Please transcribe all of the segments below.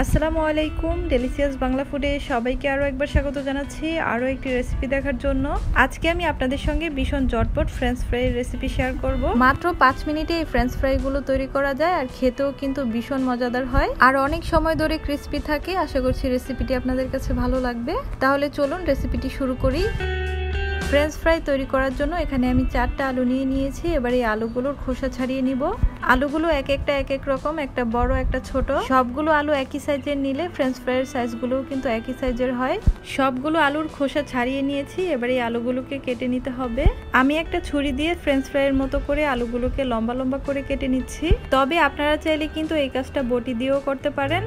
আসসালামু আলাইকুম, ডেলিসিয়াস বাংলা ফুডে সবাইকে আরও একবার স্বাগত জানাচ্ছি আরও একটি রেসিপি দেখার জন্য। আজকে আমি আপনাদের সঙ্গে ভীষণ ঝটপট ফ্রেঞ্চ ফ্রাইয়ের রেসিপি শেয়ার করব। মাত্র 5 মিনিটে এই ফ্রেঞ্চ ফ্রাইগুলো তৈরি করা যায় আর খেতেও কিন্তু ভীষণ মজাদার হয় আর অনেক সময় ধরে ক্রিস্পি থাকে। আশা করছি রেসিপিটি আপনাদের কাছে ভালো লাগবে। তাহলে চলুন রেসিপিটি শুরু করি। ফ্রেঞ্চ ফ্রাই তৈরি করার জন্য এখানে আমি 4টা আলু নিয়ে নিয়েছি। এবার এই আলুগুলোর খোসা ছাড়িয়ে নিব। আলুগুলো এক এক রকম, একটা বড় একটা ছোট। সবগুলো আলু একই সাইজের নিলে ফ্রেঞ্চ ফ্রাইয়ের সাইজগুলোও কিন্তু একই সাইজের হয়। সবগুলো আলুর খোসা ছাড়িয়ে নিয়েছি। এবার এই আলুগুলোকে কেটে নিতে হবে। আমি একটা ছুরি দিয়ে ফ্রেঞ্চ ফ্রাইয়ের মতো করে আলুগুলোকে লম্বা লম্বা করে কেটে নিচ্ছি। তবে আপনারা চাইলে কিন্তু এই কাজটা বটি দিয়েও করতে পারেন।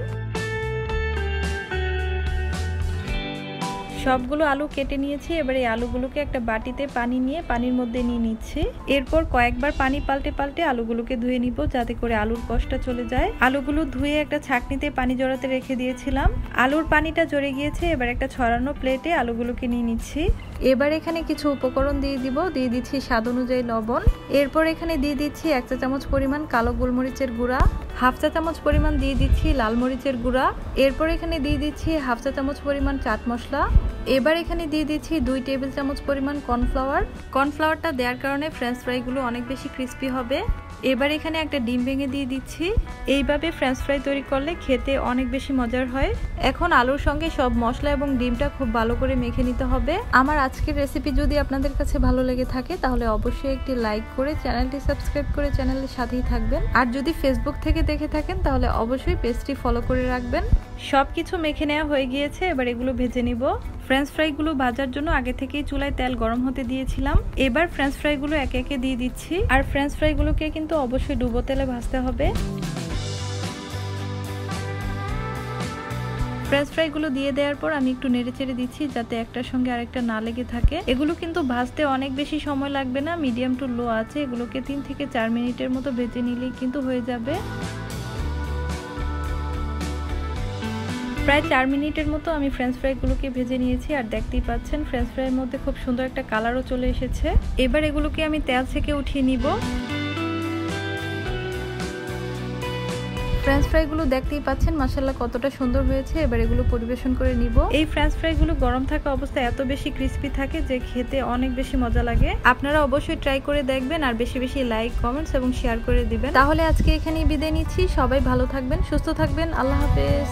সবগুলো আলু কেটে নিয়েছি। এবার এই আলুগুলোকে একটা বাটিতে পানি নিয়ে পানির মধ্যে নিয়ে নিচ্ছি। এরপর কয়েকবার পানি পাল্টে পাল্টে আলুগুলোকে ধুয়ে নিব, যাতে করে আলুর কষটা চলে যায়। আলুগুলো ধুয়ে একটা ছাঁকনিতে পানি জড়াতে রেখে দিয়েছিলাম। আলুর পানিটা জড়ে গিয়েছে। এবার একটা ছড়ানো প্লেটে আলুগুলোকে নিয়ে নিচ্ছি। এবার এখানে কিছু উপকরণ দিয়ে দিচ্ছি স্বাদ অনুযায়ী লবণ। এরপর এখানে দিয়ে দিচ্ছি 1 চা চামচ পরিমাণ কালো গোলমরিচের গুঁড়া, 1/2 চা চামচ পরিমাণ দিয়ে দিচ্ছি লাল মরিচের গুঁড়া। এরপর এখানে দিয়ে দিচ্ছি 1/2 চা চামচ পরিমাণ চাট মশলা। এবার এখানে দিয়ে দিচ্ছি 2 টেবিল চামচ পরিমাণ কর্নফ্লাওয়ার। কর্নফ্লাওয়ারটা দেওয়ার কারণে ফ্রেঞ্চ ফ্রাইগুলো অনেক বেশি ক্রিস্পি হবে। এবার এখানে একটা ডিম ভেঙে দিয়ে দিচ্ছি। এইভাবে ফ্রেঞ্চ ফ্রাই তৈরি করলে খেতে অনেক বেশি মজার হয়। এখন আলুর সঙ্গে সব মশলা এবং ডিমটা খুব ভালো করে মেখে নিতে হবে। আমার আজকের রেসিপি যদি আপনাদের কাছে ভালো লেগে থাকে তাহলে অবশ্যই একটি লাইক করে চ্যানেলটি সাবস্ক্রাইব করে চ্যানেলের সাথেই থাকবেন। আর যদি ফেসবুক থেকে দেখে থাকেন তাহলে অবশ্যই পেজটি ফলো করে রাখবেন। সবকিছু মেখে নেওয়া হয়ে গিয়েছে। এবার এগুলো ভেজে নিব। ফ্রেঞ্চ ফ্রাইগুলো ভাজার জন্য আগে থেকেই চুলায় তেল গরম হতে দিয়েছিলাম। এবার ফ্রেঞ্চ ফ্রাইগুলো একে একে দিয়ে দিচ্ছি। আর ফ্রেঞ্চ ফ্রাইগুলোকে কিন্তু অবশ্যই ডুবো তেলে ভাজতে হবে। ফ্রেঞ্চ ফ্রাইগুলো দিয়ে দেওয়ার পর আমি একটু নেড়ে চেড়ে দিচ্ছি, যাতে একটার সঙ্গে আরেকটা না লেগে থাকে। এগুলো কিন্তু ভাজতে অনেক বেশি সময় লাগবে না, মিডিয়াম টু লো আছে। এগুলোকে 3 থেকে 4 মিনিটের মতো ভেজে নিলেই কিন্তু হয়ে যাবে। প্রায় 4 মিনিটের মতো আমি ফ্রেঞ্চ ফ্রাইগুলোকে ভেজে নিয়েছি। আর দেখতেই পাচ্ছেন ফ্রেঞ্চ ফ্রাইয়ের মধ্যে খুব সুন্দর একটা কালারও চলে এসেছে। এবার এগুলোকে আমি তেল থেকে উঠিয়ে নিব। ফ্রেঞ্চ ফ্রাইগুলো দেখতেই পাচ্ছেন মাশাআল্লাহ কতটা সুন্দর হয়েছে। এবার এগুলো পরিবেশন করে নিব। এই ফ্রেঞ্চ ফ্রাইগুলো গরম থাকা অবস্থায় এত বেশি ক্রিস্পি থাকে যে খেতে অনেক বেশি মজা লাগে। আপনারা অবশ্যই ট্রাই করে দেখবেন আর বেশি বেশি লাইক, কমেন্টস এবং শেয়ার করে দিবেন। তাহলে আজকে এখানেই বিদায় নিচ্ছি। সবাই ভালো থাকবেন, সুস্থ থাকবেন। আল্লাহ হাফেজ।